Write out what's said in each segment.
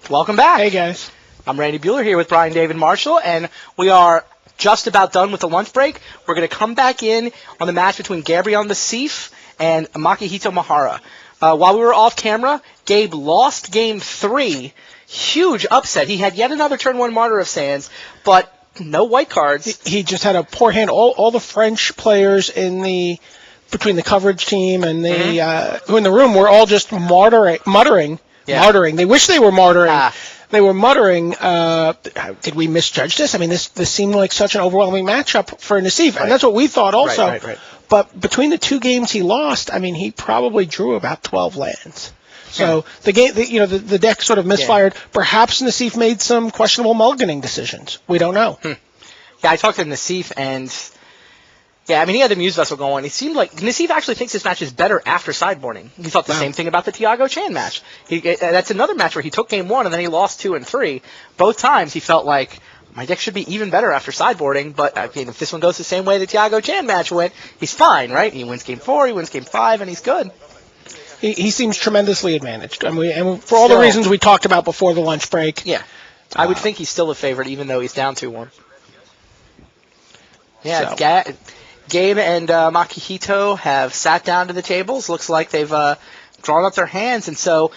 Welcome back. Hey, guys. I'm Randy Buehler here with Brian David Marshall, and we are just about done with the lunch break. We're going to come back in on the match between Gabriel Nassif and Makihito Mahara. While we were off camera, Gabe lost Game 3. Huge upset. He had yet another turn 1 Martyr of Sands, but no white cards. He just had a poor hand. All the French players between the coverage team and who in the room were all just muttering. Yeah. Muttering. They wish they were muttering. They were muttering, did we misjudge this? I mean, this seemed like such an overwhelming matchup for Nassif, Right. and that's what we thought also. Right. But between the 2 games he lost, I mean, he probably drew about 12 lands. So the deck sort of misfired. Yeah. Perhaps Nassif made some questionable mulliganing decisions. We don't know. Yeah, I talked to Nassif, and yeah, I mean, he had the Muse Vessel going. It seemed like Nassif actually thinks this match is better after sideboarding. He thought the same thing about the Tiago Chan match. That's another match where he took Game 1 and then he lost 2 and 3. Both times he felt like, my deck should be even better after sideboarding, but I mean, if this one goes the same way the Tiago Chan match went, he's fine, right? He wins Game 4, he wins Game 5, and he's good. He seems tremendously advantaged. And for all the reasons we talked about before the lunch break. Yeah. I would think he's still a favorite, even though he's down 2-1. Yeah, so. Gabe and Makihito have sat down to the tables. Looks like they've drawn up their hands. And so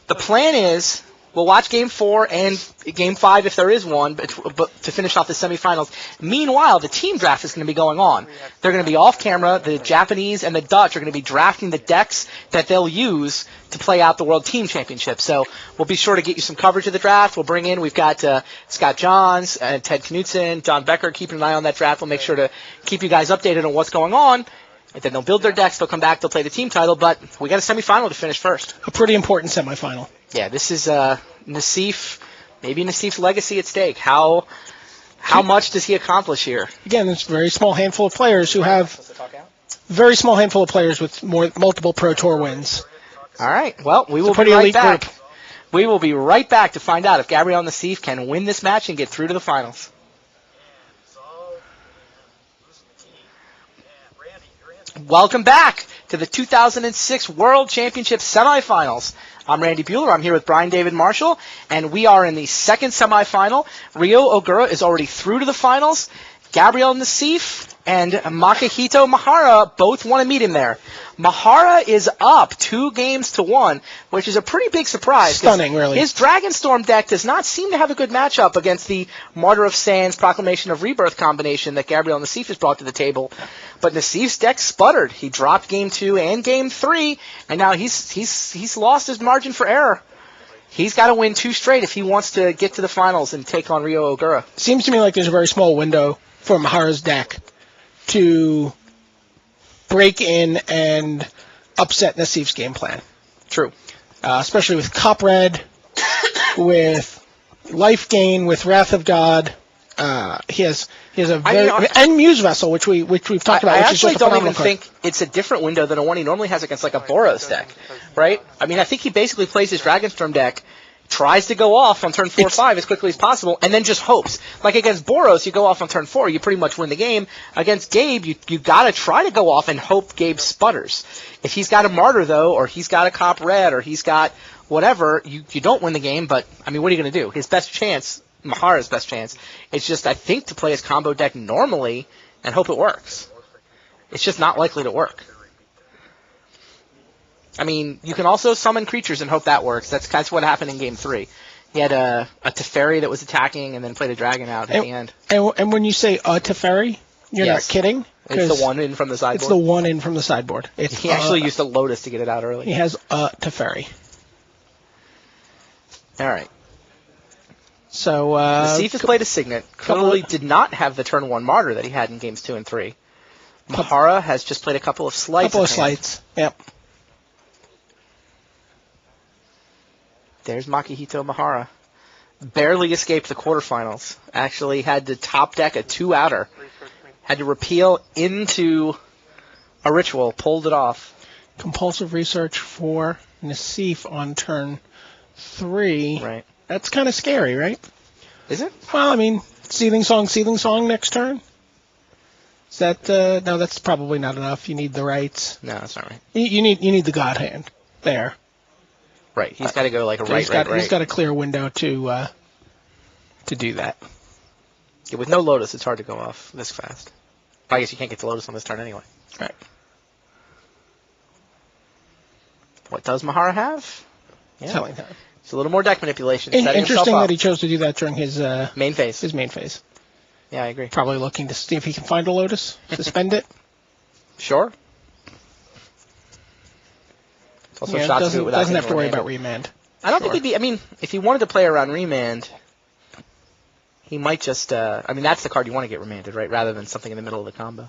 the plan is we'll watch Game 4 and Game 5 if there is one, but to finish off the semifinals. Meanwhile, the team draft is going to be going on. They're going to be off camera. The Japanese and the Dutch are going to be drafting the decks that they'll use to play out the World Team Championship. So we'll be sure to get you some coverage of the draft. We'll bring in, we've got Scott Johns, Ted Knutson, John Becker keeping an eye on that draft. We'll make sure to keep you guys updated on what's going on. And then they'll build their decks, they'll come back, they'll play the team title, but we got a semifinal to finish first. A pretty important semifinal. Yeah, this is Nassif, maybe Nassif's legacy at stake. How much does he accomplish here? Again, it's a very small handful of players who have with multiple Pro Tour wins. All right. Well, we will be right back. Group. We will be right back to find out if Gabriel Nassif can win this match and get through to the finals. Welcome back to the 2006 World Championship semifinals. I'm Randy Buehler. I'm here with Brian David Marshall, and we are in the second semifinal. Ryo Ogura is already through to the finals. Gabriel Nassif and Makihito Mahara both want to meet him there. Mahara is up 2-1, which is a pretty big surprise. Stunning, really. His Dragonstorm deck does not seem to have a good matchup against the Martyr of Sands Proclamation of Rebirth combination that Gabriel Nassif has brought to the table. But Nassif's deck sputtered. He dropped Game 2 and Game 3, and now he's lost his margin for error. He's got to win 2 straight if he wants to get to the finals and take on Ryo Ogura. Seems to me like there's a very small window for Mahara's deck to break in and upset Nassif's game plan. True. Especially with Cop Red, with Life Gain, with Wrath of God. He has a very and Muse Vessel, which we've talked about. I which actually is just a don't even card. think it's a different window than the one he normally has against like a Boros deck, right? I mean, I think he basically plays his Dragonstorm deck, tries to go off on turn 4 or 5 as quickly as possible, and then just hopes. Like against Boros, you go off on turn 4, you pretty much win the game. Against Gabe, you got to try to go off and hope Gabe sputters. If he's got a Martyr, though, or he's got a Cop Red, or he's got whatever, you don't win the game, but, I mean, what are you going to do? His best chance, Mahara's best chance, is just, I think, to play his combo deck normally and hope it works. It's just not likely to work. I mean, you can also summon creatures and hope that works. That's what happened in Game 3. He had a Teferi that was attacking and then played a dragon out at the end. And when you say a Teferi, you're not kidding? It's the one in from the sideboard. It's the one in from the sideboard. He actually used a Lotus to get it out early. He has a Teferi. All right. So Nassif has played a Signet. Clearly did not have the turn 1 Martyr that he had in Games 2 and 3. Mahara has just played a couple of slights. Yep. There's Makihito Mahara. Barely escaped the quarterfinals. Actually had to top deck a 2-outer. Had to repeal into a ritual. Pulled it off. Compulsive research for Nassif on turn 3. Right. That's kind of scary, right? Is it? Well, I mean, Seething Song next turn? Is that, no, that's probably not enough. You need the rights. No, that's not right. You need the God Hand there. Right. He's got to go like a right. He's got a clear window to do that. Yeah, with no Lotus, it's hard to go off this fast. I guess you can't get to Lotus on this turn anyway. Right. What does Mahara have? Yeah. Telling time. It's a little more deck manipulation. Interesting that he chose to do that during his main phase. His main phase. Yeah, I agree. Probably looking to see if he can find a Lotus, suspend it. Sure. It's also a shot to do it without doesn't have to worry about remand. I don't think he'd be. I mean, if he wanted to play around remand, he might just. I mean, that's the card you want to get remanded, right? Rather than something in the middle of the combo.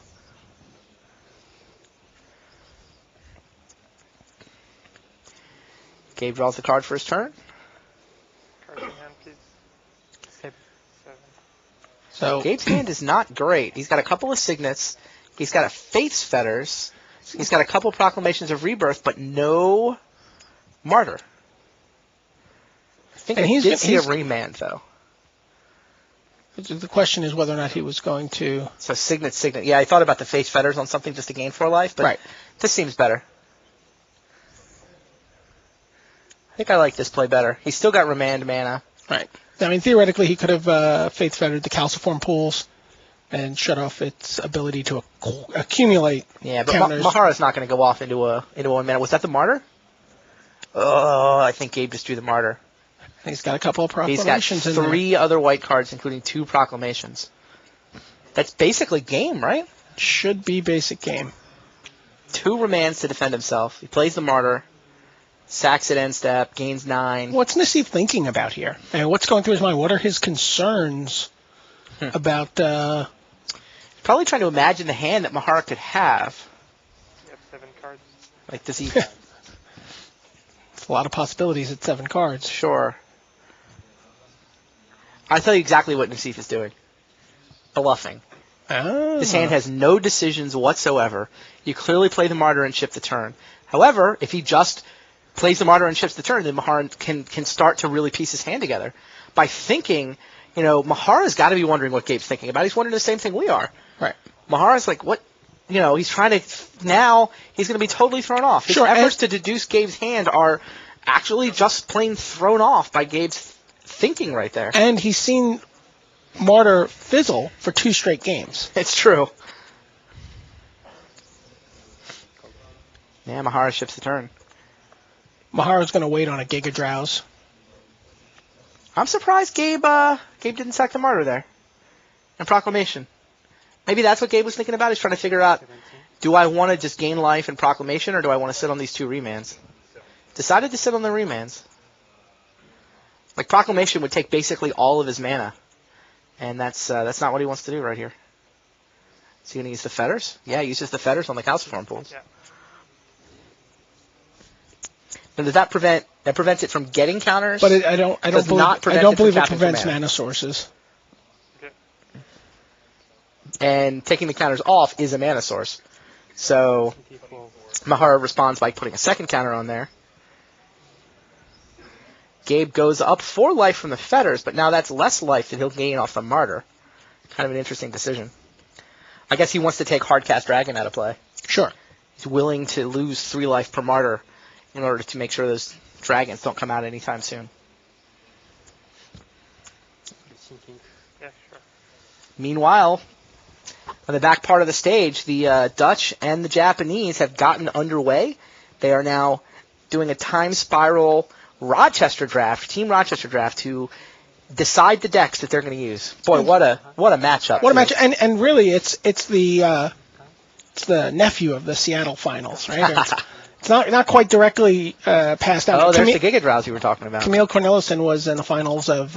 Gabe draws the card for his turn. Card in hand, please. 7. So Gabe's hand is not great. He's got a couple of Signets. He's got a Faith's Fetters. He's got a couple Proclamations of Rebirth, but no Martyr. I think he did see a remand, though. The question is whether or not he was going to... So Signet. Yeah, I thought about the Faith's Fetters on something just to gain 4 life, but this seems better. I think I like this play better. He's still got Remand mana. Right. I mean, theoretically, he could have Faith Fettered the Calciform pools and shut off its ability to accumulate. Yeah, but counters. Mahara's not going to go off into 1 mana. Was that the Martyr? Oh, I think Gabe just drew the Martyr. He's got a couple of proclamations. He's got 3 other white cards, including 2 proclamations. That's basically game, right? Should be basic game. 2 remands to defend himself. He plays the Martyr. Sacks at end step, gains 9. What's Nassif thinking about here? And what's going through his mind? What are his concerns about... Probably trying to imagine the hand that Mahara could have. You have 7 cards. Like, does he... It's a lot of possibilities at 7 cards. Sure. I'll tell you exactly what Nassif is doing. Bluffing. Oh. This hand has no decisions whatsoever. You clearly play the Martyr and chip the turn. However, if he just... plays the Martyr and chips the turn, then Mahara can start to really piece his hand together. By thinking, Mahara's got to be wondering what Gabe's thinking about. He's wondering the same thing we are. Right. Mahara's like, what? He's trying to, now he's going to be totally thrown off. His efforts to deduce Gabe's hand are actually just plain thrown off by Gabe's thinking right there. And he's seen Martyr fizzle for 2 straight games. It's true. Yeah, Mahara ships the turn. Mahara's going to wait on a Giga Drowse. I'm surprised Gabe didn't sack the Martyr there. And Proclamation. Maybe that's what Gabe was thinking about. He's trying to figure out, do I want to just gain life and Proclamation, or do I want to sit on these 2 remands? Decided to sit on the remands. Like, Proclamation would take basically all of his mana. And that's not what he wants to do right here. Is he going to use the Fetters? Yeah, he uses the Fetters on the Calciform pools. Yeah. And does that prevents it from getting counters? But I don't believe it prevents mana sources. Okay. And taking the counters off is a mana source. So Mahara responds by putting a second counter on there. Gabe goes up 4 life from the Fetters, but now that's less life that he'll gain off the Martyr. Kind of an interesting decision. I guess he wants to take Hardcast Dragon out of play. Sure. He's willing to lose 3 life per Martyr in order to make sure those dragons don't come out anytime soon. Yeah, sure. Meanwhile, on the back part of the stage, the Dutch and the Japanese have gotten underway. They are now doing a time spiral Rochester draft, Team Rochester draft, to decide the decks that they're going to use. Boy, what a matchup! What a match! And really, it's the nephew of the Seattle finals, right? It's not quite directly passed out. Oh, there's the Giga Drowse you were talking about. Camille Cornelissen was in the finals of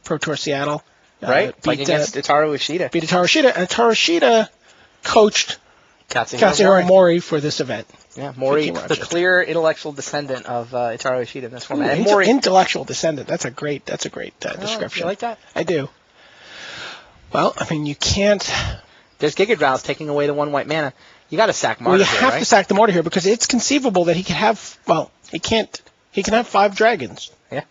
Pro Tour Seattle. Right, playing against Itaru Ishida. Beat Itaru Ishida, and Itaru Ishida coached Katsuhiro Mori for this event. Yeah, Mori, the clear intellectual descendant of Itaru Ishida in this format. And Mori, intellectual descendant. That's a great description. You like that? I do. Well, I mean, you can't. There's Giga Drowse taking away the 1 white mana. You got to sack Martyr. Well, you have to sack the Martyr here because it's conceivable that he could have. Well, he can't. He can have 5 dragons. Yeah.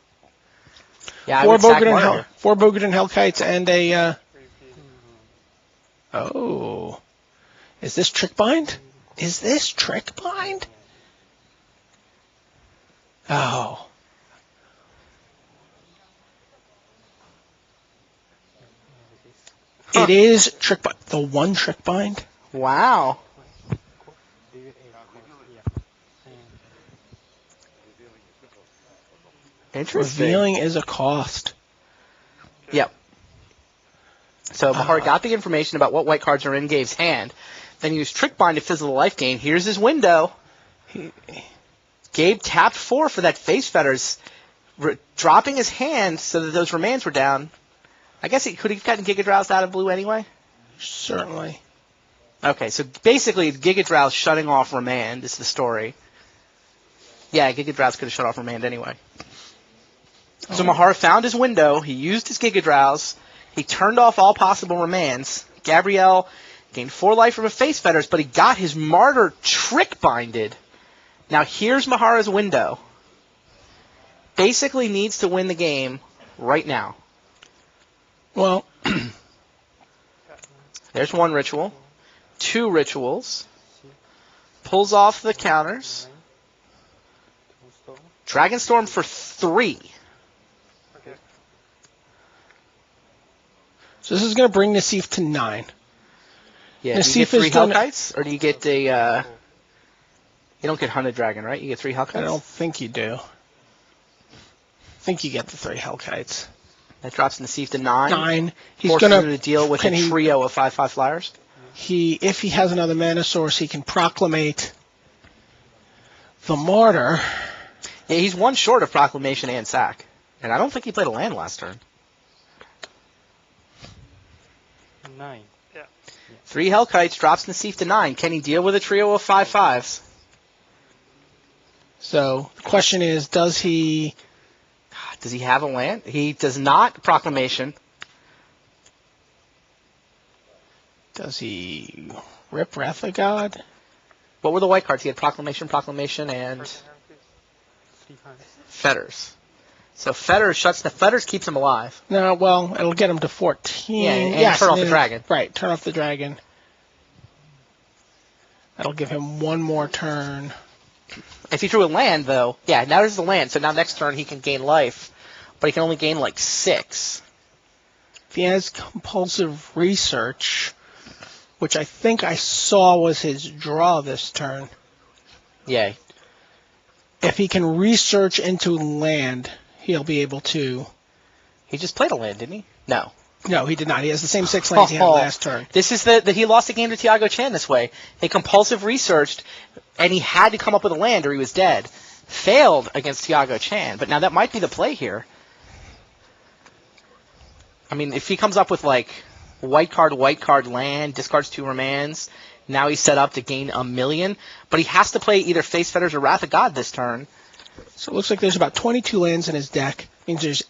Yeah, 4 Bogardan Hellkites and a. Oh, is this Trickbind? Is this Trickbind? Oh, It is trick bind. The one trick bind. Wow. Interesting. Revealing is a cost. Yep. So Mahar got the information about what white cards are in Gabe's hand, then used Trick Bind to fizzle the life gain. Here's his window. Gabe tapped 4 for that Face Fetters, dropping his hand so that those remains were down. I guess he could have gotten Giga Drowsed out of blue anyway? Certainly. Okay, so basically Giga Drowse shutting off Remand is the story. Yeah, Giga Drowse could have shut off Remand anyway. So Mahar found his window, he used his Giga Drowse, he turned off all possible remands. Gabrielle gained 4 life from a Face Fetters, but he got his Martyr trick binded. Now here's Mahara's window. Basically needs to win the game right now. Well, there's 1 ritual, 2 rituals, pulls off the counters, Dragonstorm for 3. So this is going to bring Nassif to 9. Yeah, Nassif do you get 3 is gonna- Hellkites, or do you get the... you don't get Hunted Dragon, right? You get 3 Hellkites? I don't think you do. I think you get the 3 Hellkites. That drops Nassif to 9. 9. He's Forces going him to deal with a trio of 5/5 flyers. If he has another mana source, he can proclamate the Martyr. Yeah, he's 1 short of Proclamation and Sack. And I don't think he played a land last turn. 9. Yeah. 3 Hellkites drops Nassif to 9. Can he deal with a trio of 5/5s? So the question is, does he... Does he have a land? He does not. Proclamation. Does he rip Wrath of God? What were the white cards? He had Proclamation, and Fetters. So Fetters keeps him alive. No, well, it'll get him to 14. Yeah, and Yes, turn off the dragon. Right, turn off the dragon. That'll give him 1 more turn. If he drew a land, though, yeah, now there's the land. So now next turn he can gain life, but he can only gain like 6. If he has compulsive research, which I think I saw was his draw this turn. Yeah. If he can research into land, he'll be able to... He just played a land, didn't he? No. No, he did not. He has the same 6 lands he had last turn. This is he lost the game to Tiago Chan this way. He compulsive researched, and he had to come up with a land or he was dead. Failed against Tiago Chan, but now that might be the play here. I mean, if he comes up with like white card, land, discards 2 remands, now he's set up to gain 1 million, but he has to play either Face Fetters or Wrath of God this turn. So it looks like there's about 22 lands in his deck. Means there's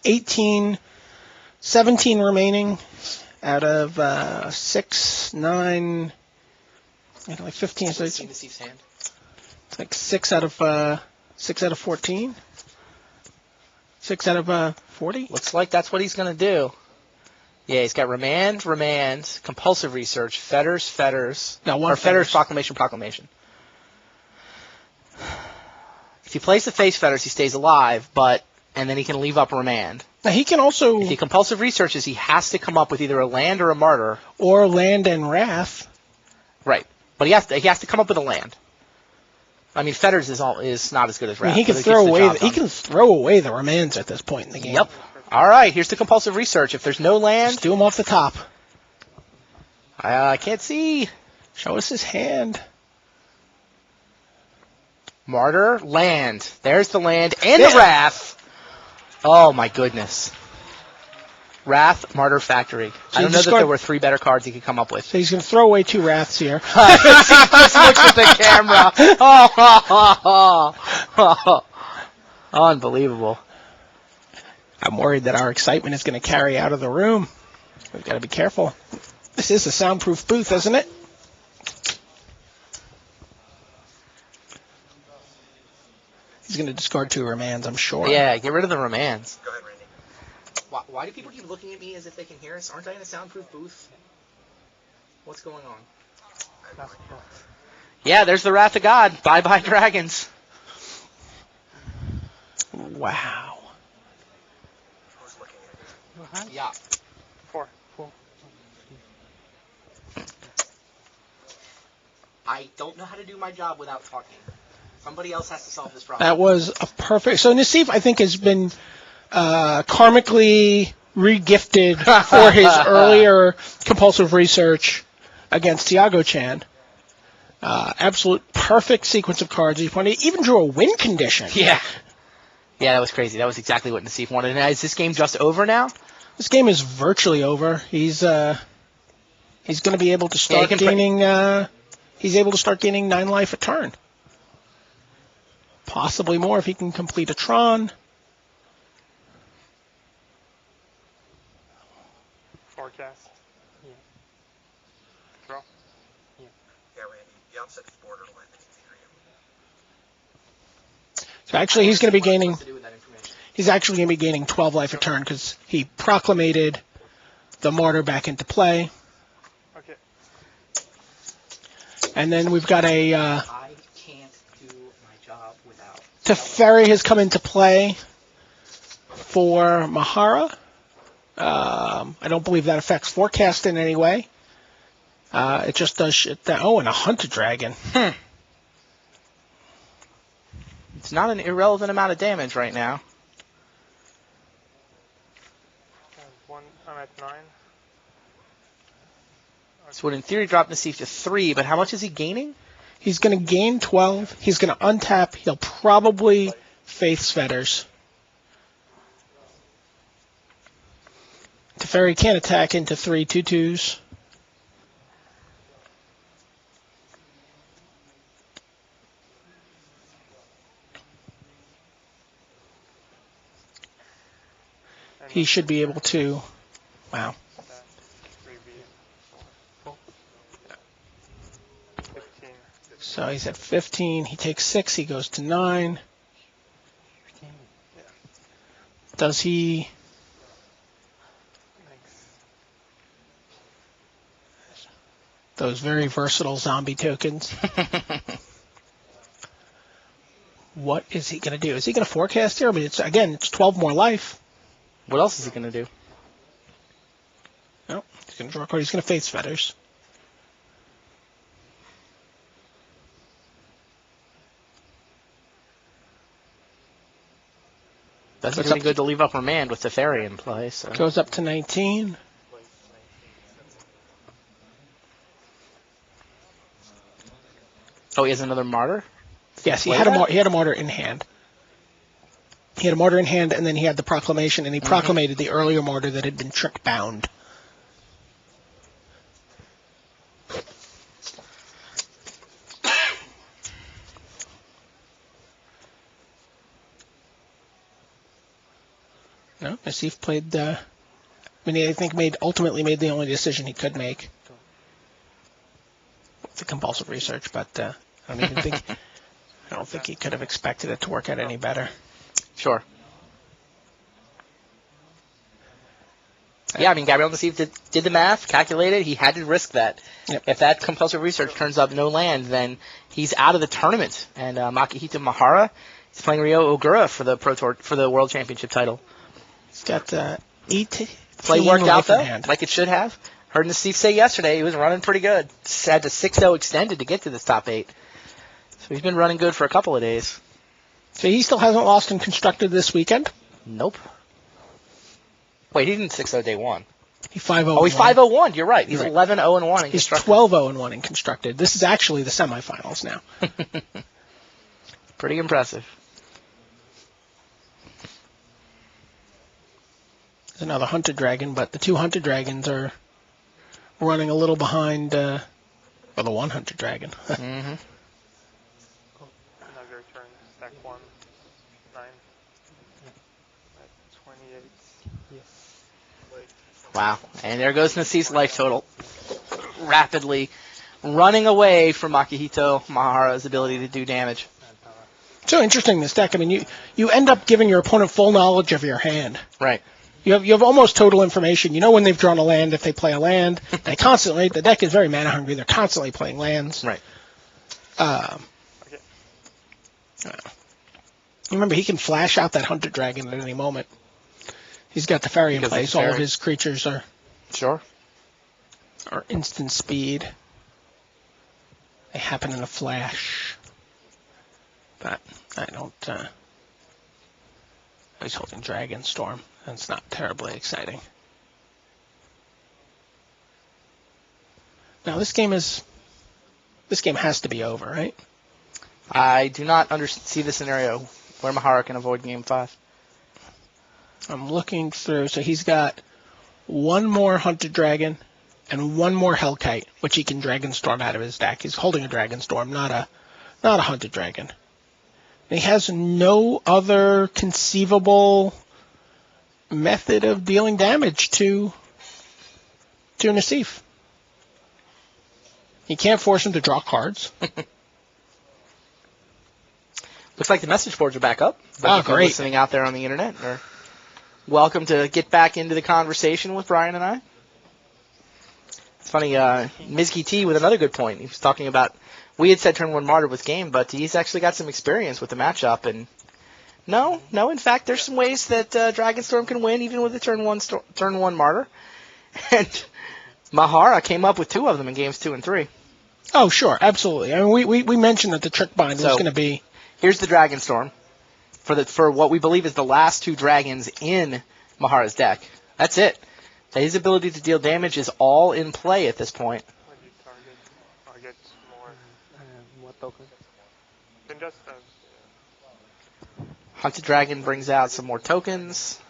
17 remaining out of 6, 9, like 15. So it's like 6 out of 14. 6 out of 40. Looks like that's what he's going to do. Yeah, he's got remand, compulsive research, Fetters. No, 1 Fetters, proclamation. If he plays the Face Fetters, he stays alive, and then he can leave up remand. Now he can also... If he compulsive researches, he has to come up with either a land or a martyr. Or land and wrath. Right. But he has to come up with a land. I mean, Fetters is not as good as wrath. I mean, he can throw away the remands at this point in the game. Yep. All right, here's the compulsive research. If there's no land... Just do him off the top. I can't see. Show us his hand. Martyr, land. There's the land and the Wrath. Oh, my goodness. Wrath, Martyr, Factory. So I don't know that there were 3 better cards he could come up with. So he's going to throw away 2 Wraths here. He just looks at the camera. Oh, unbelievable. I'm worried that our excitement is going to carry out of the room. We've got to be careful. This is a soundproof booth, isn't it? He's going to discard 2 remands, I'm sure. Yeah, get rid of the remands. Go ahead, Randy. Why do people keep looking at me as if they can hear us? Aren't I in a soundproof booth? What's going on? Yeah, there's the Wrath of God. Bye-bye, dragons. Wow. Who's looking at you? Yeah. 4. I don't know how to do my job without talking. Somebody else has to solve this problem. That was a perfect. So Nassif, I think, has been karmically regifted for his earlier compulsive research against Tiago Chan. Absolute perfect sequence of cards. He pointed, even drew a win condition. Yeah. Yeah, that was crazy. That was exactly what Nassif wanted. And is this game just over now? This game is virtually over. He's going to be able to start gaining. He's able to start gaining 9 life a turn. Possibly more if he can complete a Tron. Forecast. Yeah. Draw. Yeah. Yeah, Randy, the opposite of borderline Ethereum. So actually, he's going to be gaining. What to do with that information. He's actually going to be gaining 12 life a turn because he proclamated the Martyr back into play. Okay. And then we've got a I can't do my job without. Teferi has come into play for Mahara. I don't believe that affects forecast in any way. It just does shit that. Oh, and a Hunter Dragon. It's not an irrelevant amount of damage right now. I'm at 9. So would in theory drop Nassif to 3, but how much is he gaining? He's going to gain 12. He's going to untap. He'll probably Faith's Fetters. Teferi can't attack into 3 2/2s. He should be able to. Wow. 3B. 15. So he's at 15. He takes 6. He goes to 9. Does he? Thanks. Those very versatile zombie tokens. What is he going to do? Is he going to forecast here? I mean, it's 12 more life. What else is he going to do? No, he's going to draw a card. He's going to Faith's Fetters. Doesn't do any good to leave up Remand with Teferi in play. So. Goes up to 19. Oh, he has another Martyr? Yes, he had a Martyr in hand. He had a Martyr in hand, and then he had the Proclamation, and he proclamated the earlier Martyr that had been trick bound. No, Nassif played. I think ultimately made the only decision he could make. The compulsive research, but I don't think he could have expected it to work out any better. Sure. Yeah, I mean, Gabriel Nassif did the math, calculated. He had to risk that. Yep. If that compulsive research turns up no land, then he's out of the tournament. And Makihito Mahara is playing Ryo Ogura for the Pro Tour for the World Championship title. He's got 8. Play worked out though, hand. like it should have. Heard Nassif say yesterday he was running pretty good. Had to 6-0 extended to get to this top 8. So he's been running good for a couple of days. So he still hasn't lost in constructed this weekend? Nope. Wait, he didn't 6-0 day 1. He 5-0. Oh, he's 5-0-1. You're right. He's You're right. 11-0-1 in He's constructed. 12-0-1 in constructed. This is actually the semifinals now. Pretty impressive. There's another Hunter Dragon, but the 2 Hunter Dragons are running a little behind, the 1 Hunter Dragon. Another turn. Stack 1. 9. 28. Yes. Wow. And there goes Nassif's life total. Rapidly running away from Makihito Mahara's ability to do damage. So interesting, this deck. I mean, you end up giving your opponent full knowledge of your hand. Right. You have almost total information. You know when they've drawn a land, if they play a land. The deck is very mana hungry. They're constantly playing lands. Right. Remember, he can flash out that Hunter Dragon at any moment. He's got the Fairy in Because place. of the All of fairy. his creatures are Sure. instant speed. They happen in a flash. But I don't... he's holding Dragon Storm. That's not terribly exciting. Now, this game has to be over, right? I do not see the scenario where Mahara can avoid Game 5. I'm looking through. So he's got one more Hunted Dragon and one more Hellkite, which he can Dragon Storm out of his deck. He's holding a Dragon Storm, not a Hunted Dragon. And he has no other conceivable method of dealing damage to Nassif. He can't force him to draw cards. Looks like the message boards are back up. Oh, If you're great. listening out there on the internet, or welcome to get back into the conversation with Brian and I. It's funny, Mizky T with another good point. He was talking about, we had said turn 1 Martyr with game, but he's actually got some experience with the matchup. And no, in fact, there's some ways that Dragonstorm can win even with the turn 1 Martyr. And Mahara came up with 2 of them in games 2 and 3. Oh, sure, absolutely. I mean, we mentioned that the Trick Bind was going to be... Here's the Dragonstorm for what we believe is the last 2 dragons in Mahara's deck. That's it. His ability to deal damage is all in play at this point. When you target more, What token? then just Hunted Dragon brings out some more tokens.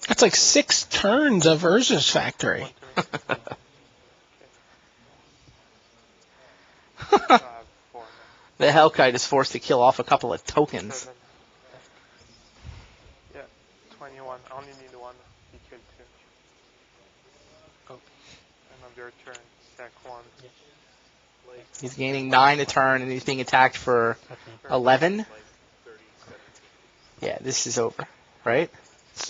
That's like 6 turns of Urza's Factory. have 4. The Hellkite is forced to kill off a couple of tokens. 7. Yeah, 21. I only need 1. You kill 2. Oh. And on your turn, sack 1. He's gaining 9 a turn, and he's being attacked for 11. Yeah, this is over, right?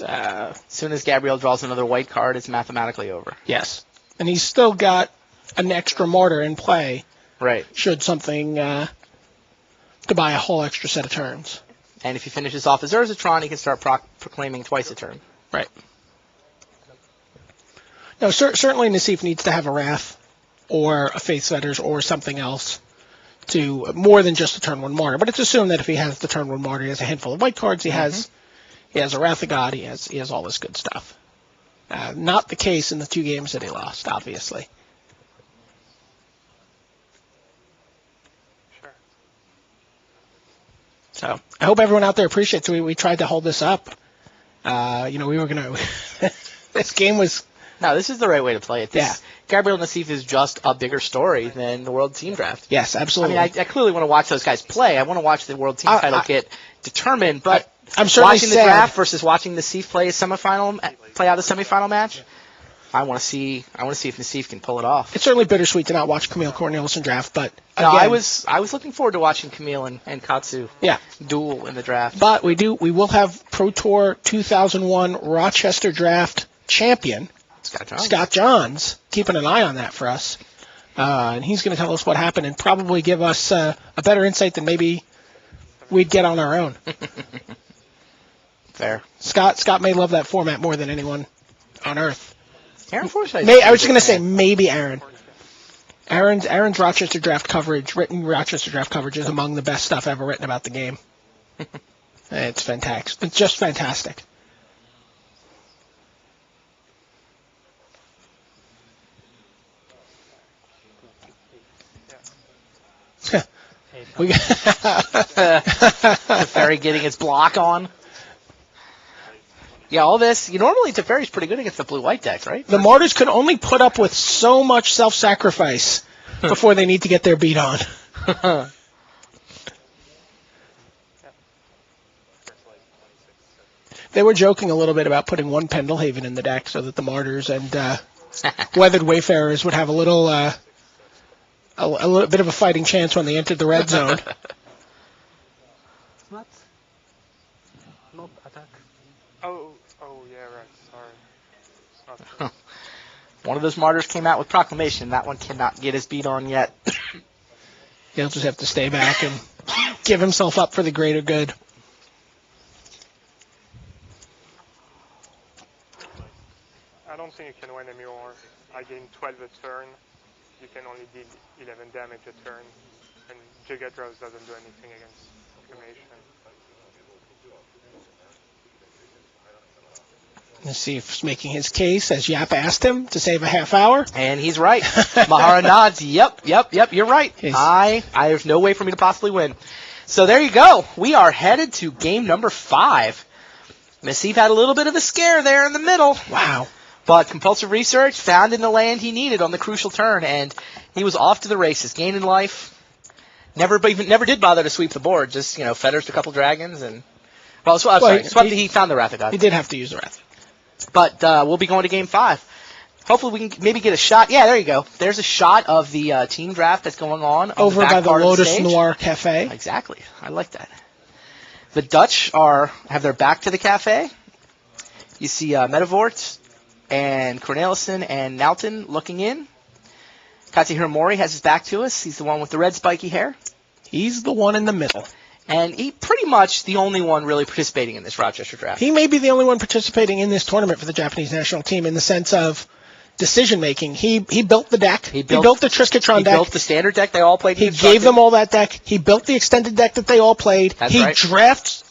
As soon as Gabriel draws another white card, it's mathematically over. Yes. And he's still got an extra Martyr in play, Right. should something to buy a whole extra set of turns. And if he finishes off his Urzatron, he can start proclaiming twice a turn. Right. No, certainly Nassif needs to have a Wrath or a Faith Setters or something else to more than just a turn 1 Martyr. But it's assumed that if he has the turn 1 Martyr, he has a handful of white cards. He has a Wrath of God. He has all this good stuff. Not the case in the 2 games that he lost, obviously. Sure. So I hope everyone out there appreciates it. We tried to hold this up. We were going to... This game was... No, this is the right way to play it. Yeah. Gabriel Nassif is just a bigger story than the World Team Draft. Yes, absolutely. I mean, I clearly want to watch those guys play. I want to watch the World Team title get determined, but I'm certainly watching the sad. draft versus watching Nassif play out a semifinal match, I want to see if Nassif can pull it off. It's certainly bittersweet to not watch Camille Cornelison draft, but No, again, I was looking forward to watching Camille and Katsu duel in the draft. But we will have Pro Tour 2001 Rochester Draft champion Scott Johns keeping an eye on that for us, and he's going to tell us what happened and probably give us a better insight than maybe we'd get on our own. Fair. Scott may love that format more than anyone on earth. Aaron Forsythe. I was just going to say maybe Aaron. Aaron's Rochester Draft coverage, written Rochester Draft coverage, is among the best stuff ever written about the game. It's fantastic. It's just fantastic. We got Teferi getting its block on. Yeah, all this. Normally Teferi's pretty good against the blue-white decks, right? The Martyrs could only put up with so much self-sacrifice before they need to get their beat on. They were joking a little bit about putting 1 Pendelhaven in the deck so that the Martyrs and Weathered Wayfarers would have a little bit of a fighting chance when they entered the red zone. Not attack. Oh, yeah, right. Sorry. It's not true. One of those martyrs came out with proclamation. That one cannot get his beat on yet. He'll just have to stay back and give himself up for the greater good. I don't think you can win anymore. I gained 12 a turn. you can only deal 11 damage a turn, and Gigadrose doesn't do anything against cremation. Let's see if he's making his case, as Yap asked him, to save a half hour. And he's right. Mahara nods. Yep, you're right. There's no way for me to possibly win. So there you go. We are headed to game number 5. Massif had a little bit of a scare there in the middle. Wow. But compulsive research found in the land he needed on the crucial turn, and he was off to the races, gaining life. Never did bother to sweep the board. Just feathers a couple dragons and he found the Wrath of God. He did have to use the Wrath. But we'll be going to game 5. Hopefully we can maybe get a shot. Yeah, there you go. There's a shot of the team draft that's going on over the back by the part Lotus of the Noir Cafe. Exactly. I like that. The Dutch have their back to the cafe. You see Metavort and Cornelissen and Nalton looking in. Katsuhiro Mori has his back to us. He's the one with the red spiky hair. He's the one in the middle. And he pretty much the only one really participating in this Rochester draft. He may be the only one participating in this tournament for the Japanese national team in the sense of decision making. He built the deck. He built the Trisketron deck. He built the standard deck they all played. He gave them all that deck. He built the extended deck that they all played. That's he right. drafts.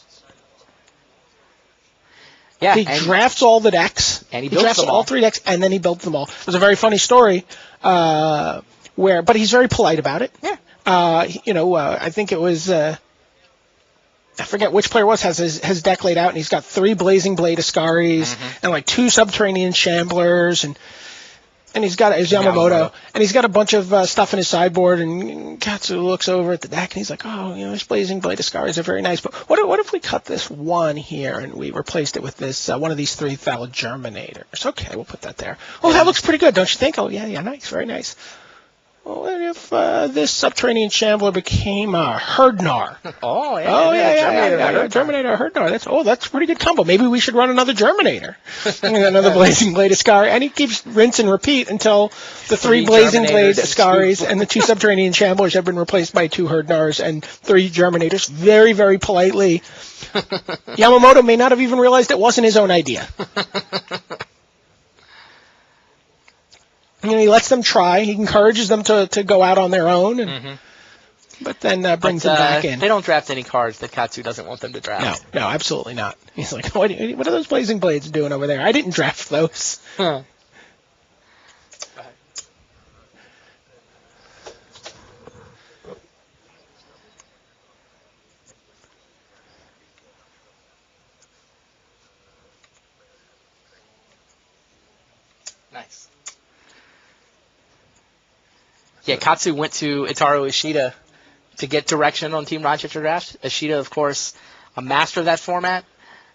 Yeah, he drafts all the decks. And he drafts all 3 decks, and then he built them all. There's a very funny story but he's very polite about it. Yeah. I think it was. I forget which player has his deck laid out, and he's got 3 Blazing Blade Ascaris and like 2 Subterranean Shamblers, and he's got his Yamamoto, and he's got a bunch of stuff in his sideboard, and Katsu looks over at the deck, and he's like, oh, his Blazing Blade Ascaris are very nice, but what if we cut this 1 here, and we replaced it with this one of these 3 Thal Germinators? Okay, we'll put that there. Oh, that looks pretty good, don't you think? Oh, yeah, nice, very nice. Well, what if this Subterranean Shambler became a Herdnar? Oh, yeah. Germinator, Herdnar. That's a pretty good combo. Maybe we should run another Germinator. Another Blazing Blade Ascari. And he keeps rinse and repeat until the 3 Blazing Blade Ascaris and the 2 Subterranean Shamblers have been replaced by 2 Herdnars and 3 Germinators. Very, very politely. Yamamoto may not have even realized it wasn't his own idea. He lets them try. He encourages them to go out on their own, but then brings them back in. They don't draft any cards that Katsu doesn't want them to draft. No, absolutely not. He's like, what are those Blazing Blades doing over there? I didn't draft those. Huh. Nice. Yeah, Katsu went to Itaru Ishida to get direction on Team Rochester Draft. Ishida, of course, a master of that format.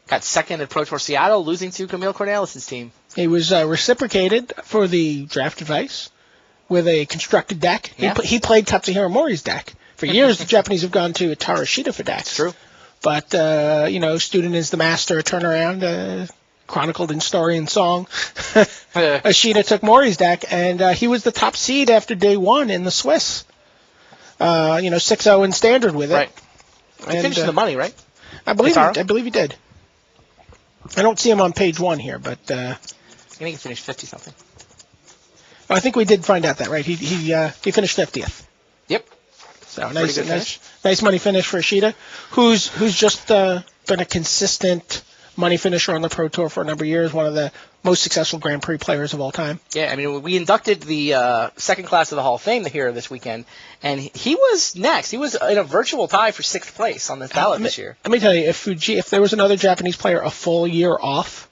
Got second at Pro Tour Seattle, losing to Camille Cornelissen's team. He was reciprocated for the draft advice with a constructed deck. Yeah. He played Katsuhiro Mori's deck. For years, the Japanese have gone to Itaru Ishida for decks. True. But, student is the master, turnaround, chronicled in story and song. Ishida took Mori's deck, and he was the top seed after day 1 in the Swiss. 6-0 in standard with it. Right. He finished the money, right? I believe he did. I don't see him on page 1 here, but I think he finished 50-something. I think we did find out that, right? He finished 50th. Yep. So nice money finish for Ishida, who's just been a consistent money finisher on the Pro Tour for a number of years, one of the most successful Grand Prix players of all time. Yeah, I mean, we inducted the second class of the Hall of Fame here this weekend, and he was next. He was in a virtual tie for 6th place on this ballot this year. Let me tell you, if there was another Japanese player a full year off,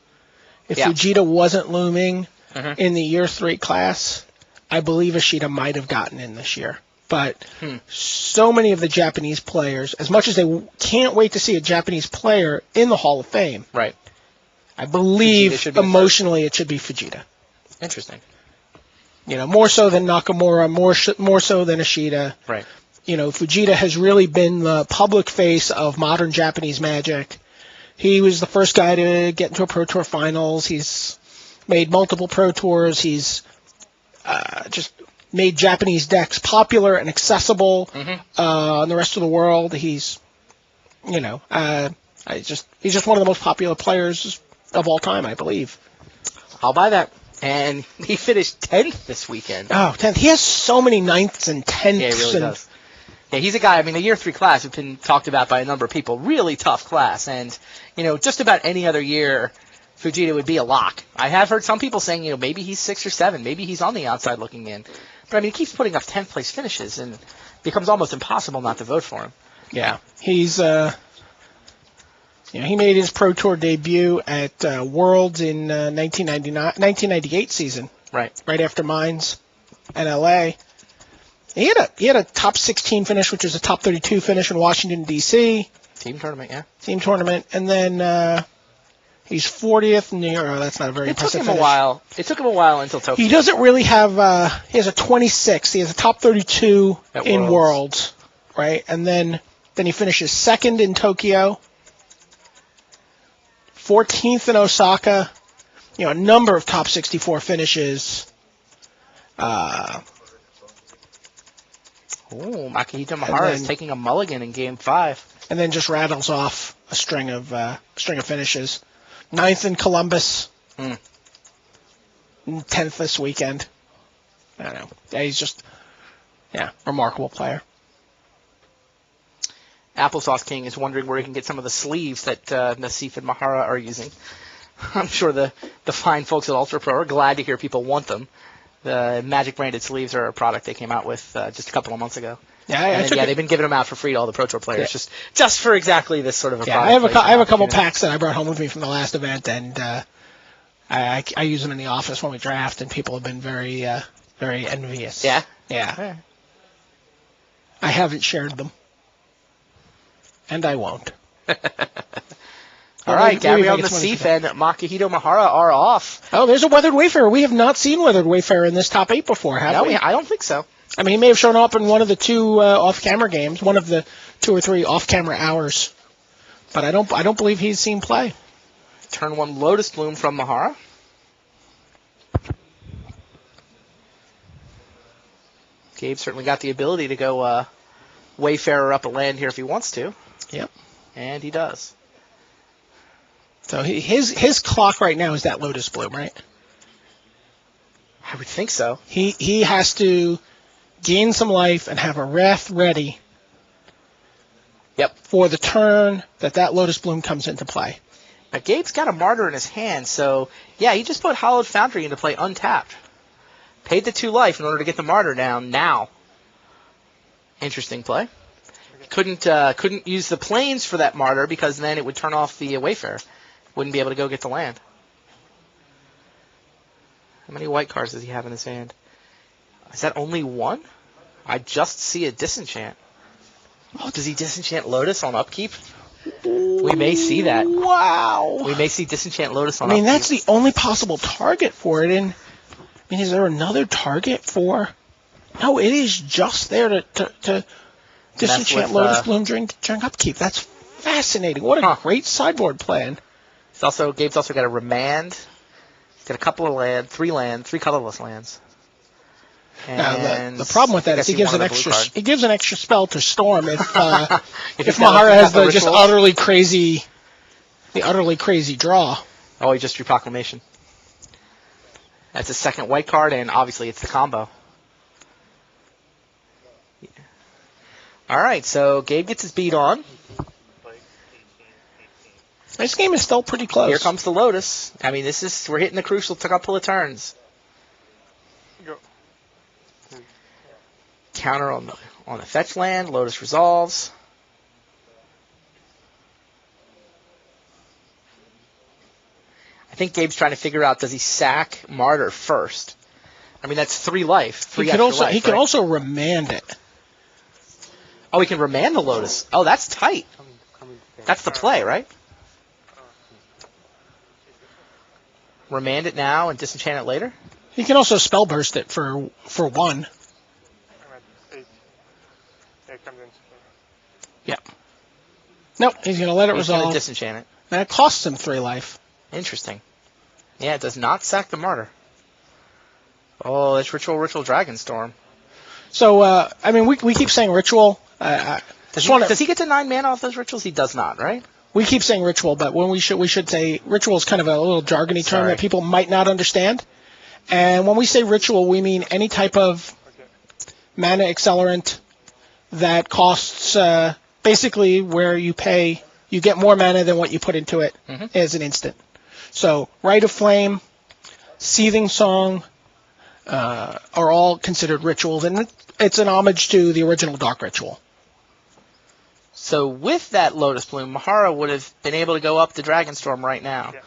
if Fujita wasn't looming in the year 3 class, I believe Ishida might have gotten in this year. But so many of the Japanese players, as much as they can't wait to see a Japanese player in the Hall of Fame, right? I believe emotionally it should be Fujita. Interesting. More so than Nakamura, more so than Ishida. Right. Fujita has really been the public face of modern Japanese Magic. He was the first guy to get into a Pro Tour Finals. He's made multiple Pro Tours. He's just made Japanese decks popular and accessible in the rest of the world. He's, he's just one of the most popular players of all time, I believe. I'll buy that. And he finished 10th this weekend. Oh, 10th. He has so many 9ths and 10ths. Yeah, he really does. Yeah, he's a guy, I mean, the year 3 class has been talked about by a number of people. Really tough class. And, just about any other year, Fujita would be a lock. I have heard some people saying, maybe he's 6 or 7. Maybe he's on the outside looking in. But, I mean, he keeps putting up 10th place finishes, and it becomes almost impossible not to vote for him. Yeah. He's, he made his Pro Tour debut at Worlds in 1998 season. Right after Mines and LA. He had a top 16 finish, which was a top 32 finish in Washington D.C. Team tournament, yeah. Team tournament, and then he's 40th in New York. Oh, that's not a very impressive finish. It took him a while until Tokyo. He doesn't really have. He has a 26. He has a top 32 in Worlds, right? And then he finishes 2nd in Tokyo, 14th in Osaka. A number of top 64 finishes. Makihito Mahara is taking a mulligan in Game 5. And then just rattles off a string of finishes. 9th in Columbus. 10th this weekend. I don't know. Yeah, he's just, remarkable player. Applesauce King is wondering where he can get some of the sleeves that Nassif and Mahara are using. I'm sure the fine folks at Ultra Pro are glad to hear people want them. The Magic branded sleeves are a product they came out with just a couple of months ago. They've been giving them out for free to all the Pro Tour players, just for exactly this sort of a product. I have a couple packs that I brought home with me from the last event, and I use them in the office when we draft, and people have been very very envious. Yeah? Yeah. I haven't shared them, and I won't. All right, Gabriel Nassif and Makihito Mahara are off. Oh, there's a Weathered Wayfarer. We have not seen Weathered Wayfarer in this top 8 before, have we? No, I don't think so. I mean, he may have shown up in one of the 2 off-camera games, one of the 2 or 3 off-camera hours, but I don't believe he's seen play. Turn 1 Lotus Bloom from Mahara. Gabe certainly got the ability to go Wayfarer up a land here if he wants to. Yep. And he does. So his clock right now is that Lotus Bloom, right? I would think so. He has to gain some life and have a Wrath ready. Yep. For the turn that Lotus Bloom comes into play. Now Gabe's got a Martyr in his hand, so he just put Hallowed Foundry into play untapped. Paid the 2 life in order to get the Martyr down now. Interesting play. Couldn't use the planes for that Martyr because then it would turn off the Wayfarer. Wouldn't be able to go get the land. How many white cards does he have in his hand? Is that only 1? I just see a disenchant. Oh, does he disenchant Lotus on upkeep? We may see that. Wow. We may see disenchant Lotus on upkeep. I mean, that's the only possible target for it. And is there another target for? No, it is just there to disenchant Lotus Bloom during upkeep. That's fascinating. What a great sideboard plan. Gabe's also got a Remand. He's got a couple of land, 3 colorless lands. And the problem with that is he gives an extra spell to Storm if Mahara has the just utterly crazy draw. Oh, he just drew Proclamation. That's a second white card, and obviously it's the combo. Yeah. All right, so Gabe gets his beat on. This game is still pretty close. Here comes the Lotus. I mean, we're hitting the crucial couple of turns. Go. Counter on the fetch land. Lotus resolves. I think Gabe's trying to figure out, does he sack Martyr first? I mean, that's 3 life. He can also remand it. Oh, he can remand the Lotus. Oh, that's tight. That's the play, right? Remand it now and disenchant it later? He can also spell burst it for 1. Yeah. Nope, he's going to let it resolve. He's going to disenchant it. And it costs him 3 life. Interesting. Yeah, it does not sack the Martyr. Oh, it's Ritual Dragonstorm. So, I mean, we keep saying Ritual. Does he get to 9 mana off those Rituals? He does not, right? We keep saying Ritual, but when we should say Ritual is kind of a little jargony term that people might not understand. And when we say ritual, we mean any type of Okay. mana accelerant that costs basically where you get more mana than what you put into it as an instant. So Rite of Flame, Seething Song are all considered rituals, and it's an homage to the original Dark Ritual. So with that Lotus Bloom, Mahara would have been able to go up the Dragonstorm right now. Yeah.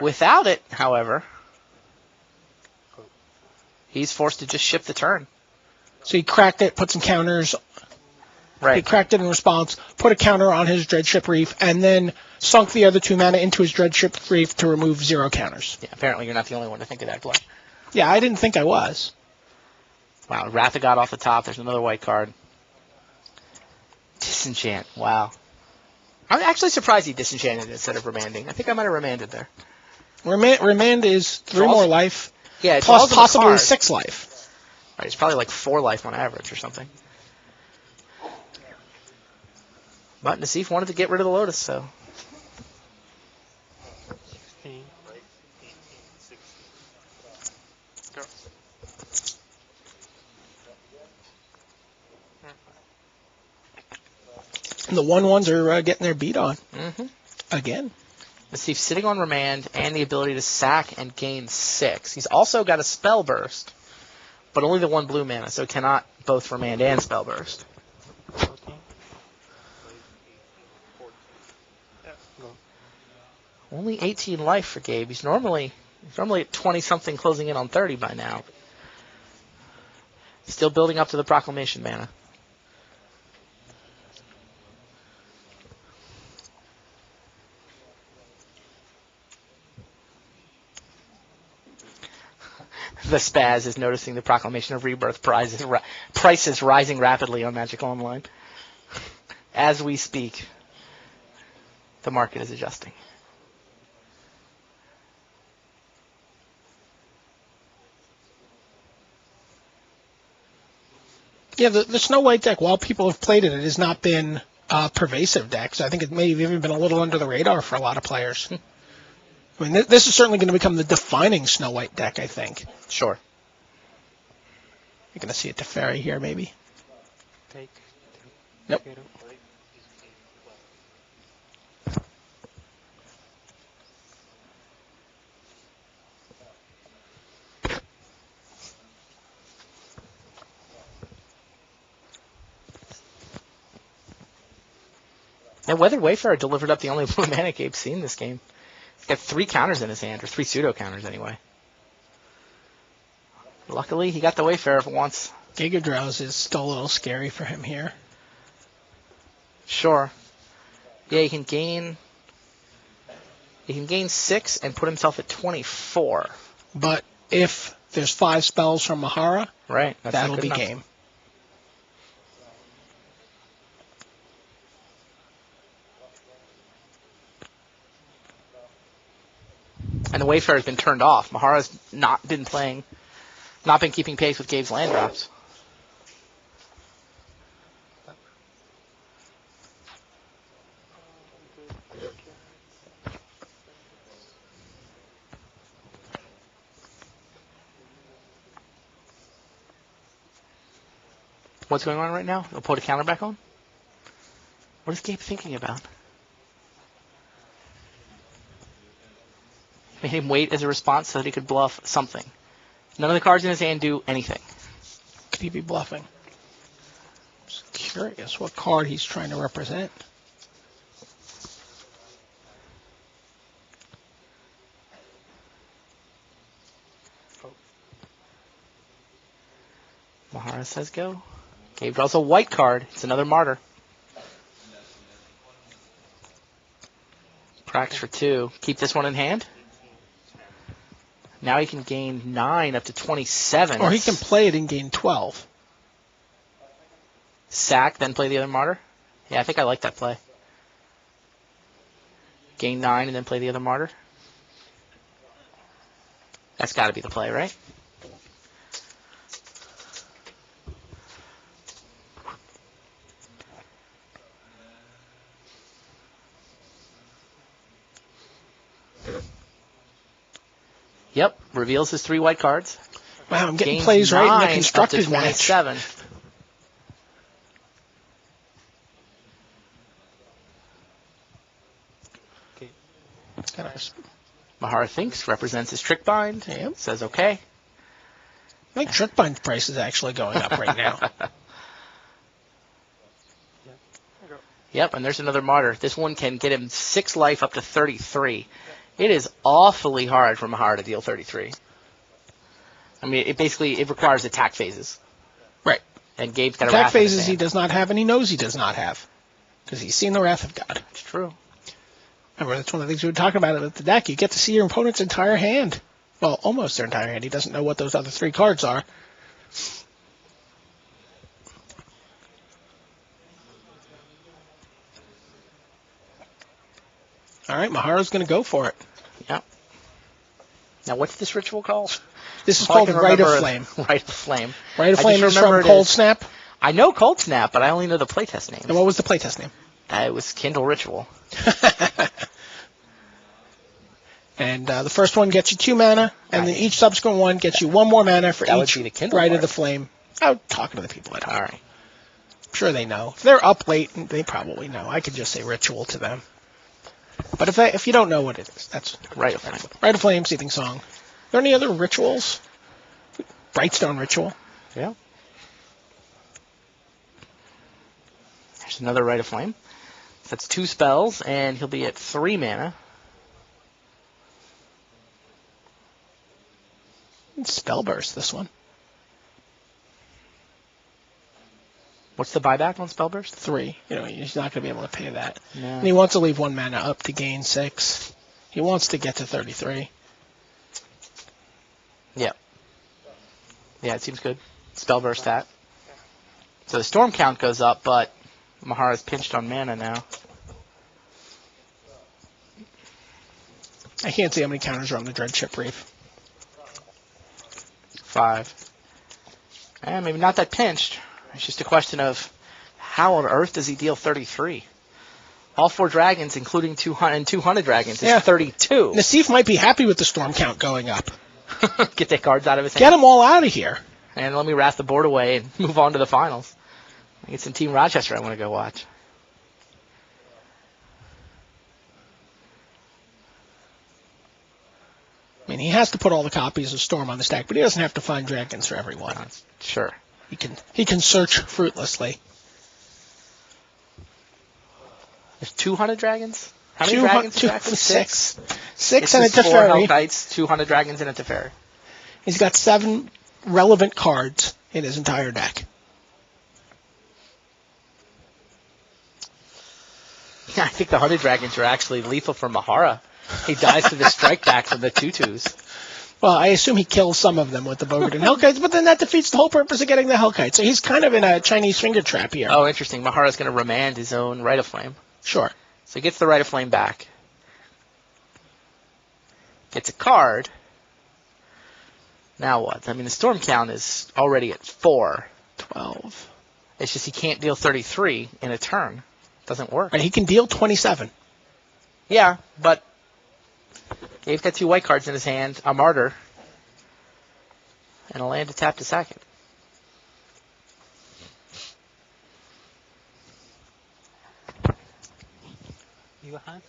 Without it, however, he's forced to just ship the turn. So he cracked it, put some counters. He Right. cracked it in response, put a counter on his Dreadship Reef, and then sunk the other 2 mana into his Dreadship Reef to remove 0 counters. Yeah, apparently you're not the only one to think of that play. Yeah, I didn't think I was. Wow, Wrath of God off the top. There's another white card. Disenchant. Wow. I'm actually surprised he disenchanted instead of remanding. I think I might have remanded there. Remand is 3 Draws- more life, Yeah, it plus draws him a possibly card. 6 life. Right, it's probably like 4 life on average or something. But Nassif wanted to get rid of the Lotus, so 16. Go. And the 1/1s are getting their beat on again. Nassif's sitting on Remand and the ability to sack and gain 6. He's also got a Spell Burst, but only the 1 blue mana, so cannot both Remand and Spell Burst. 14. Yeah, go. Only 18 life for Gabe. He's normally at 20-something, closing in on 30 by now. Still building up to the Proclamation mana. The Spaz is noticing the Proclamation of Rebirth prices rising rapidly on Magic Online. As we speak, the market is adjusting. Yeah, the Snow White deck, while people have played it, it has not been a pervasive deck. So I think it may have even been a little under the radar for a lot of players. I mean, this is certainly going to become the defining Snow White deck, I think. Sure. You're going to see a Teferi here, maybe. Take. Nope. Get him. And Weathered Wayfarer delivered up the only blue mana Gabe's seen this game. He's got 3 counters in his hand, or 3 pseudo counters anyway. Luckily, he got the Wayfarer for once. Giga Drowse is still a little scary for him here. Sure. Yeah, he can gain 6 and put himself at 24. But if there's 5 spells from Mahara, Right. That's not that'll good be enough. game. And the Wayfarer's been turned off. Mahara's not been keeping pace with Gabe's land drops. What's going on right now? They'll put a counter back on? What is Gabe thinking about? Made him wait as a response so that he could bluff something. None of the cards in his hand do anything. Could he be bluffing? Just curious what card he's trying to represent. Mahara says go. Gabe draws a white card. It's another martyr. Cracks for 2. Keep this one in hand. Now he can gain 9 up to 27. Or he can play it and gain 12. Sack, then play the other martyr. Yeah, I think I like that play. Gain 9 and then play the other martyr. That's got to be the play, right? Yep, reveals his 3 white cards. Wow, I'm getting Gains plays right in 9 the up to constructed match. 27. Mahara thinks, represents his trick bind. Yep. Says okay. I think trick bind price is actually going up right now. Yep, and there's another martyr. This one can get him 6 life up to 33. It is awfully hard for Mahara to deal 33. I mean, it requires attack phases. Right. And Gabe's got a Attack Wrath in his phases he hand. does not have, and he knows he does not have. Because he's seen the Wrath of God. It's true. Remember, that's one of the things we were talking about with the deck. You get to see your opponent's entire hand. Well, almost their entire hand. He doesn't know what those other 3 cards are. All right, Mahara's going to go for it. Yep. Now, what's this ritual called? This is All I called can Rite of remember Flame. is Rite of Flame. Rite of I Flame just is remember from it Cold as- Snap. I know Cold Snap, but I only know the playtest names. And what was the playtest name? It was Kindle Ritual. And the first one gets you 2 mana, and then Right. each subsequent one gets you 1 more mana for That would each be the Kindle Rite of part. the Flame. I'm talking to the people at home. All right. I'm sure they know. If they're up late, they probably know. I could just say ritual to them. But if you don't know what it is, that's Rite of Flame. Rite of Flame, Seething Song. Are there any other rituals? Brightstone Ritual. Yeah. There's another Rite of Flame. That's 2 spells, and he'll be at 3 mana. Spellburst, this one. What's the buyback on Spellburst? 3. He's not going to be able to pay that. No. And he wants to leave 1 mana up to gain 6. He wants to get to 33. Yeah. Yeah, it seems good. Spellburst that. So the storm count goes up, but Mahara's pinched on mana now. I can't see how many counters are on the Dreadship Reef. 5. And maybe not that pinched. It's just a question of how on earth does he deal 33? All 4 dragons, including 200 and 200 dragons, is 32. Nassif might be happy with the storm count going up. Get the cards out of his hand. Get them all out of here. And let me wrath the board away and move on to the finals. I get some Team Rochester I want to go watch. I mean, he has to put all the copies of Storm on the stack, but he doesn't have to find dragons for everyone. Sure. He can search fruitlessly. There's 200 dragons? How many dragons exactly? 6. It's 6 and a just 4 Teferi. Hellkites, 200 dragons, and a Teferi. He's got 7 relevant cards in his entire deck. Yeah, I think the 100 dragons are actually lethal for Mahara. He dies to the strike back from the 2/2s. Well, I assume he kills some of them with the Bogarden Hellkites, but then that defeats the whole purpose of getting the Hellkite. So he's kind of in a Chinese finger trap here. Oh, interesting. Mahara's going to remand his own Rite of Flame. Sure. So he gets the Rite of Flame back. Gets a card. Now what? I mean, the storm count is already at 4. 12. It's just he can't deal 33 in a turn. Doesn't work. Right, he can deal 27. Yeah, but Gabe's got 2 white cards in his hand, a Martyr, and a land to tap to sack it. You got hand?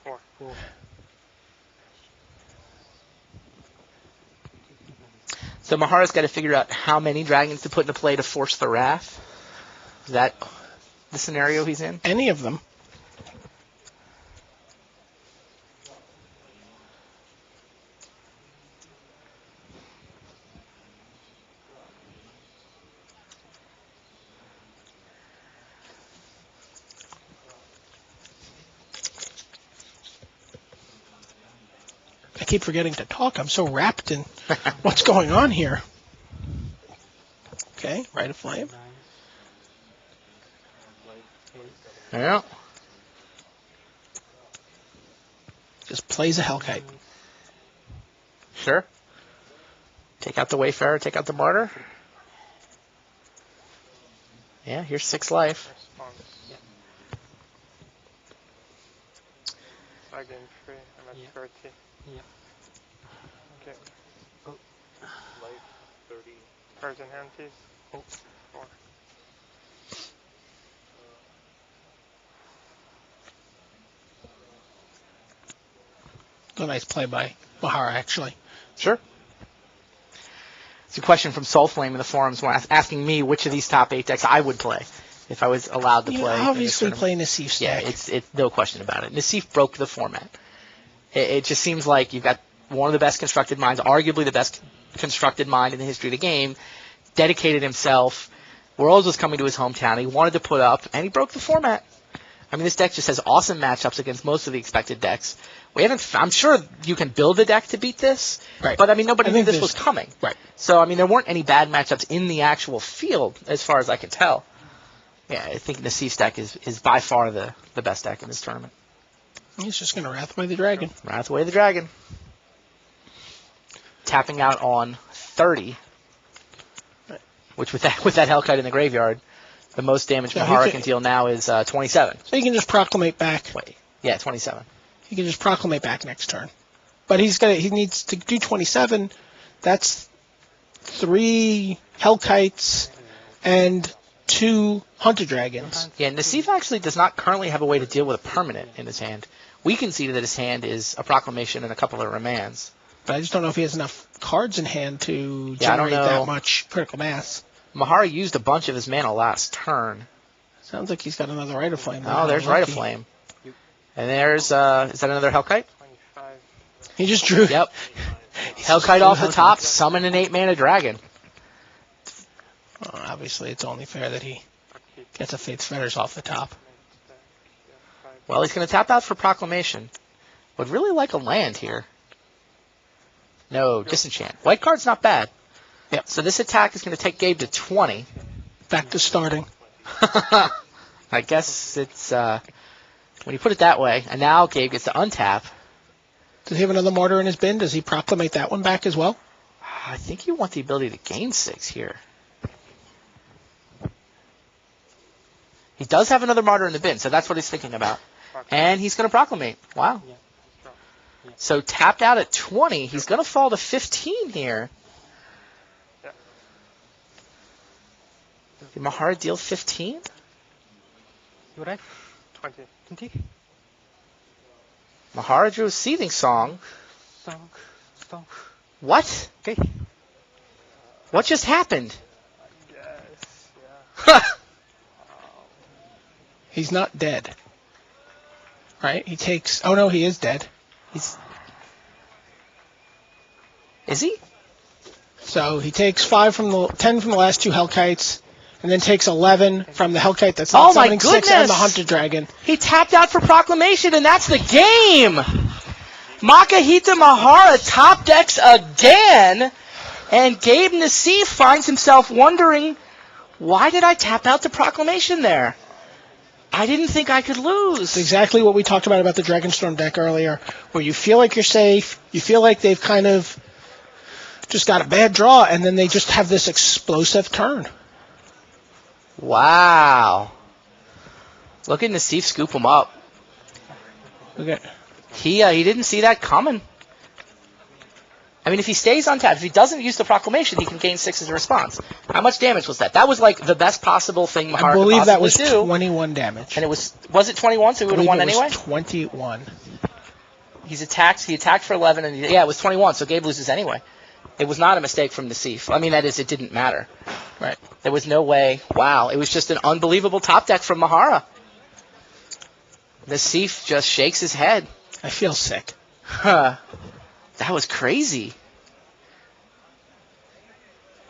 4. So Mahara's got to figure out how many dragons to put into play to force the Wrath. Is that the scenario he's in? Any of them. I keep forgetting to talk. I'm so wrapped in what's going on here. Okay, Rite of Flame. 9. Yeah. Just plays a Hellkite. Sure. Take out the Wayfarer, take out the Martyr. Yeah, here's 6 life. Response. Yeah. So I gain 3. I'm at Yeah. 30. Yeah. Okay. Go. Life 30. Cards in hand, please. Oh. 4. A nice play by Mahara, actually. Sure. It's a question from Soulflame in the forums asking me which of these top 8 decks I would play if I was allowed to You play. obviously play Nassif's Yeah, deck. it's no question about it. Nassif broke the format. It just seems like you've got one of the best constructed minds, arguably the best constructed mind in the history of the game, dedicated himself. Worlds was coming to his hometown. He wanted to put up, and he broke the format. I mean, this deck just has awesome matchups against most of the expected decks. I'm sure you can build a deck to beat this, Right. but I mean, nobody I knew think this was coming. Right. So, I mean, there weren't any bad matchups in the actual field, as far as I can tell. Yeah, I think Nassif's deck is by far the best deck in this tournament. He's just going to Wrathway the Dragon. Wrathway the Dragon. Tapping out on 30, which with that Hellkite in the graveyard, the most damage Yeah, Mahara can deal now is 27. So he can just Proclamate back. Wait, yeah, 27. He can just Proclamate back next turn. But he needs to do 27. That's 3 Hellkites and 2 Hunter Dragons. Yeah, Nassif actually does not currently have a way to deal with a permanent in his hand. We can see that his hand is a Proclamation and a couple of remands. But I just don't know if he has enough cards in hand to Yeah, I don't generate know. that much critical mass. Mahara used a bunch of his mana last turn. Sounds like he's got another Rite of Flame. Oh, there's Rite of Flame. And there's, is that another Hellkite? 25. He just drew. Yep. Hellkite off the top, summon an 8-mana dragon. Obviously, it's only fair that he gets a Fate's Fetters off the top. Well, he's going to tap out for Proclamation. Would really like a land here. No, Disenchant. White card's not bad. Yep. So this attack is going to take Gabe to 20. Back to starting. I guess it's, when you put it that way, and now Gabe gets to untap. Does he have another Martyr in his bin? Does he Proclamate that one back as well? I think you want the ability to gain 6 here. He does have another Martyr in the bin, so that's what he's thinking about. And he's going to Proclamate. Wow. Yeah. So tapped out at 20, he's going to fall to 15 here. Did Mahara deal 15? You right? 20. 20. Mahara drew a Seething Song. Song. What? Okay. What just happened? Yes. Yeah. He's not dead. Right? He takes... Oh, no, he is dead. Is he? So he takes 10 from the last 2 Hellkites, and then takes 11 from the Hellkite that's not Oh my summoning 6 and goodness! the Hunter Dragon. He tapped out for Proclamation, and that's the game! Makahita Mahara top decks again, and Gabe Nassif finds himself wondering, why did I tap out to Proclamation there? I didn't think I could lose. It's exactly what we talked about the Dragonstorm deck earlier, where you feel like you're safe, you feel like they've kind of just got a bad draw, and then they just have this explosive turn. Wow. Look at Nassif scoop him up. Okay. He didn't see that coming. I mean, if he stays untapped, if he doesn't use the Proclamation, he can gain 6 as a response. How much damage was that? That was like the best possible thing Mahara I believe could that was possibly do. 21 damage. And it was it 21? So he would have won it anyway? was 21. He attacked for 11, and it was 21, so Gabe loses anyway. It was not a mistake from Nassif. I mean, that is, it didn't matter. Right. There was no way. Wow, it was just an unbelievable top deck from Mahara. Nassif just shakes his head. I feel sick. Huh. That was crazy.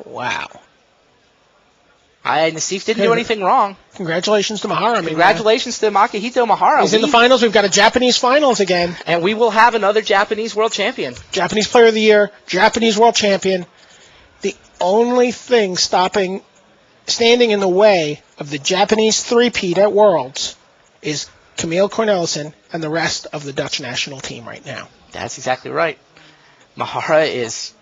Wow. Nassif didn't do anything wrong. Congratulations to Mahara. I mean, Congratulations to Makahito Mahara. he's in the finals. We've got a Japanese finals again. And we will have another Japanese world champion. Japanese Player of the Year, Japanese World Champion. The only thing standing in the way of the Japanese three-peat at Worlds is Camille Cornelissen and the rest of the Dutch national team right now. That's exactly right. Mahara is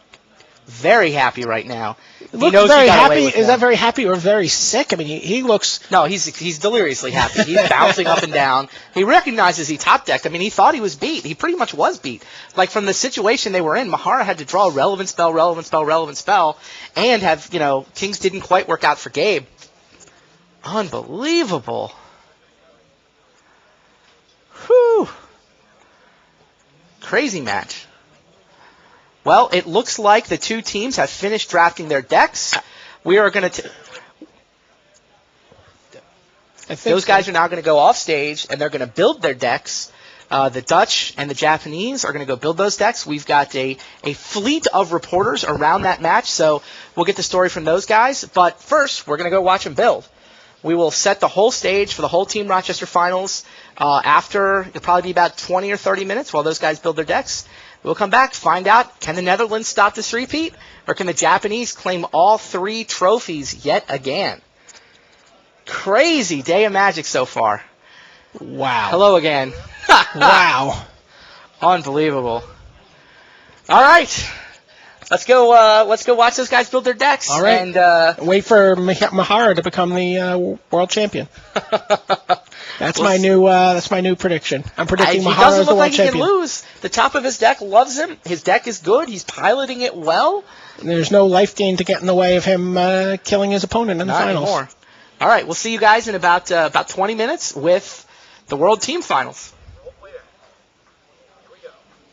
very happy right now. He Looks knows very he got happy. away with Is one. that very happy or very sick? I mean, he looks. No, he's deliriously happy. He's bouncing up and down. He recognizes he top decked. I mean, he thought he was beat. He pretty much was beat. Like from the situation they were in, Mahara had to draw a relevant spell, and have Kings didn't quite work out for Gabe. Unbelievable. Whew. Crazy match. Well, it looks like the two teams have finished drafting their decks. We are going to. Those guys are now going to go off stage and they're going to build their decks. The Dutch and the Japanese are going to go build those decks. We've got a fleet of reporters around that match, so we'll get the story from those guys. But first, we're going to go watch them build. We will set the whole stage for the whole Team Rochester finals after it'll probably be about 20 or 30 minutes while those guys build their decks. We'll come back, find out, can the Netherlands stop this repeat, or can the Japanese claim all 3 trophies yet again? Crazy day of Magic so far. Wow. Hello again. Wow. Unbelievable. All right. Let's go watch those guys build their decks. All right. And wait for Mahara to become the world champion. That's my new prediction. I'm predicting he Mahara doesn't as the look world like he champion. can lose. The top of his deck loves him. His deck is good. He's piloting it well. There's no life gain to get in the way of him killing his opponent in the Not finals. anymore. All right, we'll see you guys in about 20 minutes with the World Team Finals.